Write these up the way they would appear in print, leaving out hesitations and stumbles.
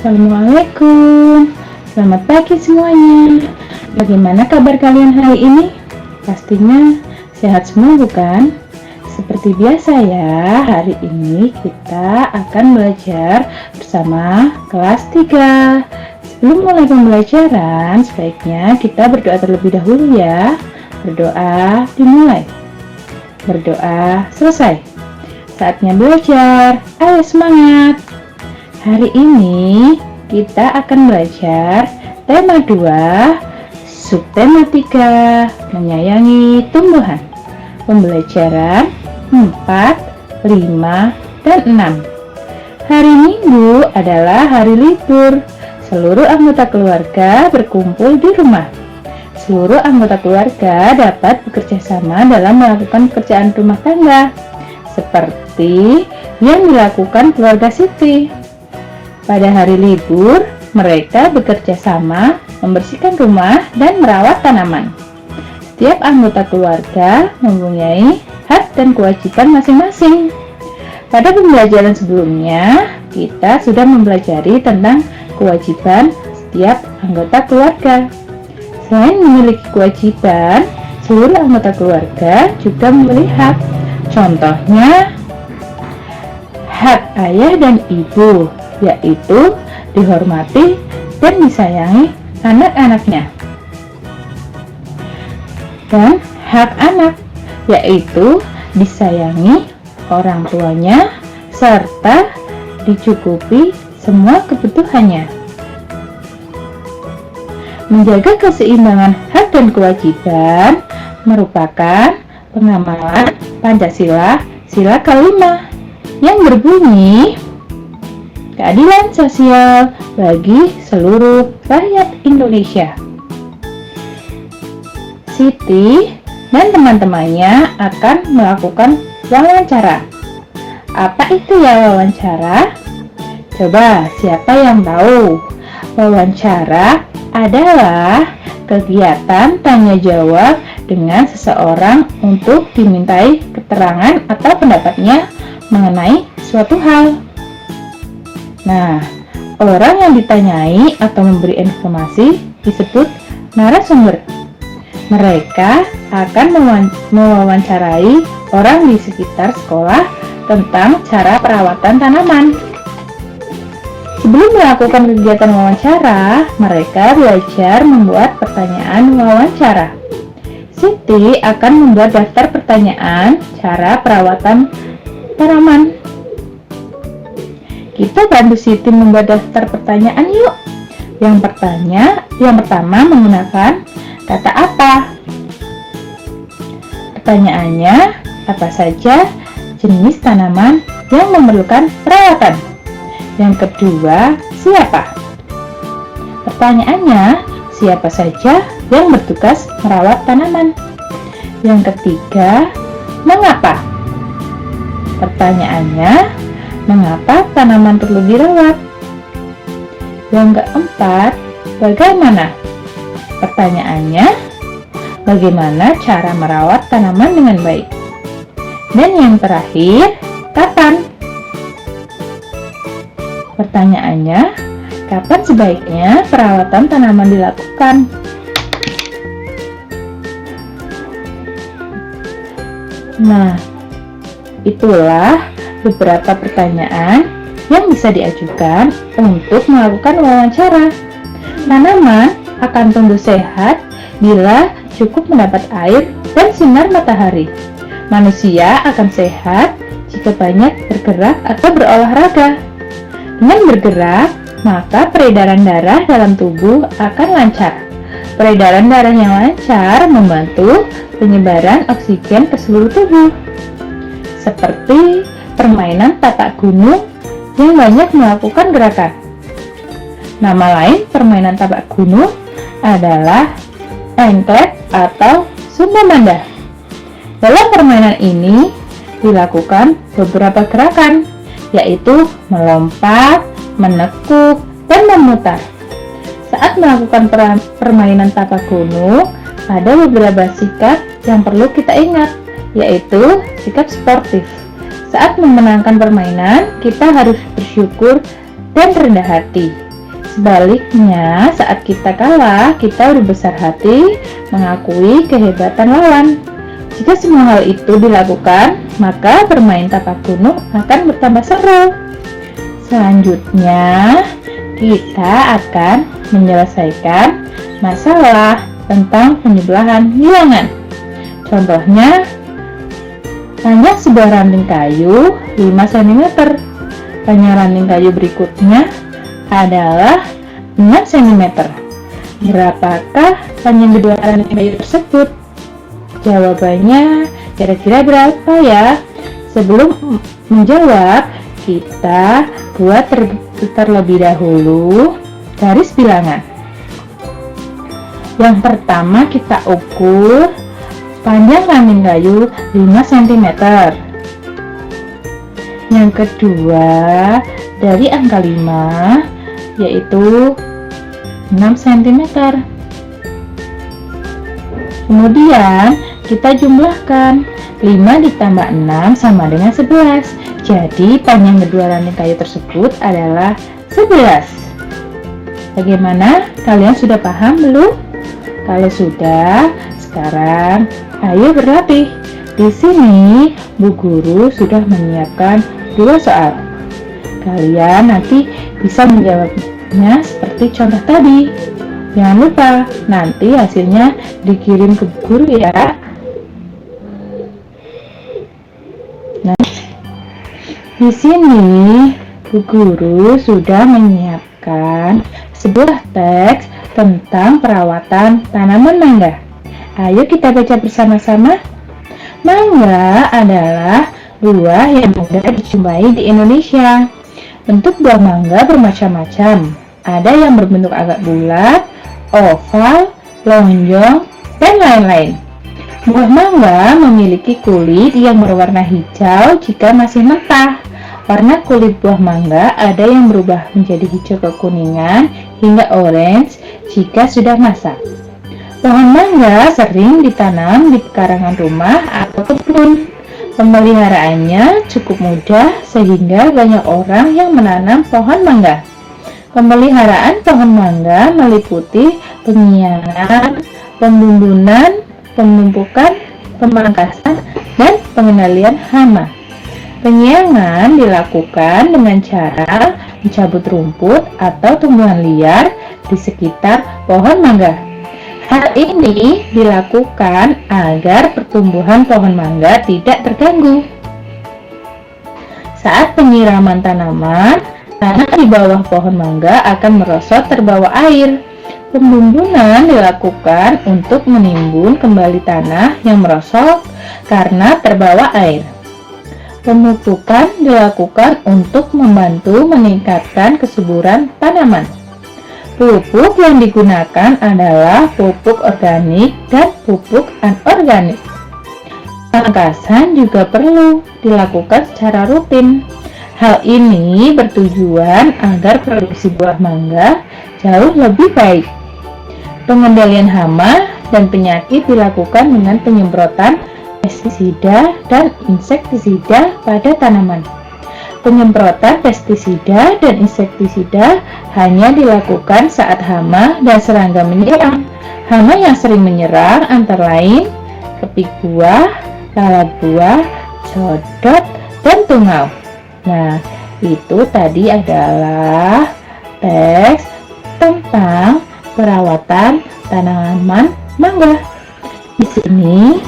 Assalamualaikum. Selamat pagi semuanya. Bagaimana kabar kalian hari ini? Pastinya sehat semua bukan? Seperti biasa ya, hari ini kita akan belajar bersama kelas 3. Sebelum mulai pembelajaran, sebaiknya kita berdoa terlebih dahulu ya. Berdoa dimulai. Berdoa selesai. Saatnya belajar. Ayo semangat. Hari ini kita akan belajar tema 2, subtema 3, menyayangi tumbuhan. Pembelajaran 4, 5, dan 6. Hari Minggu adalah hari libur. Seluruh anggota keluarga berkumpul di rumah. Seluruh anggota keluarga dapat bekerja sama dalam melakukan pekerjaan rumah tangga, seperti yang dilakukan keluarga Siti. Pada hari libur, mereka bekerja sama membersihkan rumah dan merawat tanaman. Setiap anggota keluarga mempunyai hak dan kewajiban masing-masing. Pada pembelajaran sebelumnya, kita sudah mempelajari tentang kewajiban setiap anggota keluarga. Selain memiliki kewajiban, seluruh anggota keluarga juga memiliki hak. Contohnya, hak ayah dan ibu, yaitu dihormati dan disayangi anak-anaknya. Dan hak anak, yaitu disayangi orang tuanya serta dicukupi semua kebutuhannya. Menjaga keseimbangan hak dan kewajiban merupakan pengamalan Pancasila sila kelima yang berbunyi keadilan sosial bagi seluruh rakyat Indonesia. Siti dan teman-temannya akan melakukan wawancara. Apa itu ya wawancara? Coba siapa yang tahu? Wawancara adalah kegiatan tanya jawab dengan seseorang untuk dimintai keterangan atau pendapatnya mengenai suatu hal. Nah, orang yang ditanyai atau memberi informasi disebut narasumber. Mereka akan mewawancarai orang di sekitar sekolah tentang cara perawatan tanaman. Sebelum melakukan kegiatan wawancara, mereka belajar membuat pertanyaan wawancara. Siti akan membuat daftar pertanyaan cara perawatan tanaman. Kita bantu Siti membuat daftar pertanyaan yuk. Yang pertama menggunakan kata apa? Pertanyaannya, apa saja jenis tanaman yang memerlukan perawatan? Yang kedua, siapa? Pertanyaannya, siapa saja yang bertugas merawat tanaman? Yang ketiga, mengapa? Pertanyaannya, mengapa tanaman perlu dirawat? Yang keempat, bagaimana? Pertanyaannya, bagaimana cara merawat tanaman dengan baik? Dan yang terakhir, kapan? Pertanyaannya, kapan sebaiknya perawatan tanaman dilakukan? Nah, itulah beberapa pertanyaan yang bisa diajukan untuk melakukan wawancara. Tanaman akan tumbuh sehat bila cukup mendapat air dan sinar matahari. Manusia akan sehat jika banyak bergerak atau berolahraga. Dengan bergerak, maka peredaran darah dalam tubuh akan lancar. Peredaran darah yang lancar membantu penyebaran oksigen ke seluruh tubuh. Seperti permainan tapak gunung yang banyak melakukan gerakan. Nama lain permainan tapak gunung adalah engklek atau sundamanda. Dalam permainan ini dilakukan beberapa gerakan, yaitu melompat, menekuk, dan memutar. Saat melakukan permainan tapak gunung, ada beberapa sikap yang perlu kita ingat, yaitu sikap sportif. Saat memenangkan permainan, kita harus bersyukur dan rendah hati. Sebaliknya, saat kita kalah, kita berbesar hati mengakui kehebatan lawan. Jika semua hal itu dilakukan, maka bermain tapak gunung akan bertambah seru. Selanjutnya, kita akan menyelesaikan masalah tentang penyebelahan bilangan. Contohnya, panjang sebuah ranting kayu 5 cm. Panjang ranting kayu berikutnya adalah 6 cm. Berapakah panjang kedua ranting kayu tersebut? Jawabannya kira-kira berapa ya? Sebelum menjawab, kita buat terlebih dahulu garis bilangan. Yang pertama kita ukur panjang ranting kayu 5 cm. Yang kedua dari angka 5 yaitu 6 cm. Kemudian kita jumlahkan 5 ditambah 6 sama dengan 11. Jadi panjang kedua ranting kayu tersebut adalah 11. Bagaimana? Kalian sudah paham belum? Kalau sudah, sekarang ayo berlatih. Di sini Bu Guru sudah menyiapkan 2 soal. Kalian nanti bisa menjawabnya seperti contoh tadi. Jangan lupa, nanti hasilnya dikirim ke Bu Guru ya. Nah, di sini Bu Guru sudah menyiapkan sebuah teks tentang perawatan tanaman mangga. Ayo kita baca bersama-sama. Mangga adalah buah yang mudah dijumpai di Indonesia. Bentuk buah mangga bermacam-macam. Ada yang berbentuk agak bulat, oval, lonjong, dan lain-lain. Buah mangga memiliki kulit yang berwarna hijau jika masih mentah. Warna kulit buah mangga ada yang berubah menjadi hijau kekuningan hingga orange jika sudah masak. Pohon mangga sering ditanam di pekarangan rumah atau kebun. Pemeliharaannya cukup mudah sehingga banyak orang yang menanam pohon mangga. Pemeliharaan pohon mangga meliputi penyiangan, pembumbunan, pemumpukan, pemangkasan, dan pengendalian hama. Penyiangan dilakukan dengan cara mencabut rumput atau tumbuhan liar di sekitar pohon mangga. Hal ini dilakukan agar pertumbuhan pohon mangga tidak terganggu. Saat penyiraman tanaman, tanah di bawah pohon mangga akan merosot terbawa air. Pembumbunan dilakukan untuk menimbun kembali tanah yang merosot karena terbawa air. Pemupukan dilakukan untuk membantu meningkatkan kesuburan tanaman. Pupuk yang digunakan adalah pupuk organik dan pupuk anorganik. Pemangkasan juga perlu dilakukan secara rutin. Hal ini bertujuan agar produksi buah mangga jauh lebih baik. Pengendalian hama dan penyakit dilakukan dengan penyemprotan pestisida dan insektisida pada tanaman. Penyemprotan pestisida dan insektisida hanya dilakukan saat hama dan serangga menyerang. Hama yang sering menyerang antara lain kepik buah, lalat buah, codot, dan tungau. Nah, itu tadi adalah teks tentang perawatan tanaman mangga. Di sini,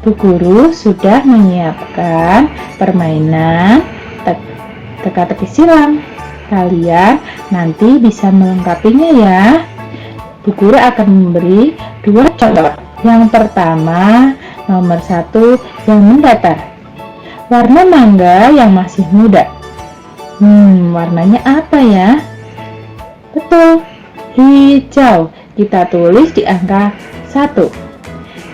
Bu Guru sudah menyiapkan permainan teka-teki silang. Kalian nanti bisa melengkapinya ya. Bu Guru akan memberi 2 contoh. Yang pertama, nomor 1 yang mendatar. Warna mangga yang masih muda. Warnanya apa ya? Betul, hijau. Kita tulis di angka 1.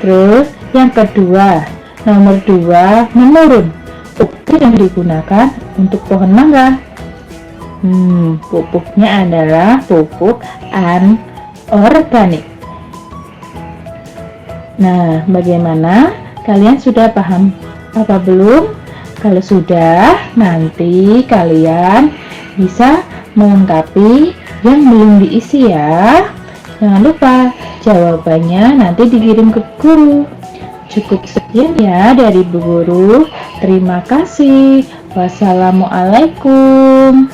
Terus yang kedua, nomor 2 menurun. Pupuk yang digunakan untuk pohon mangga. Pupuknya adalah pupuk anorganik. Nah, bagaimana? Kalian sudah paham apa belum? Kalau sudah, nanti kalian bisa melengkapi yang belum diisi ya. Jangan lupa jawabannya nanti dikirim ke guru. Cukup sekian ya dari Bu Guru. Terima kasih. Wassalamualaikum.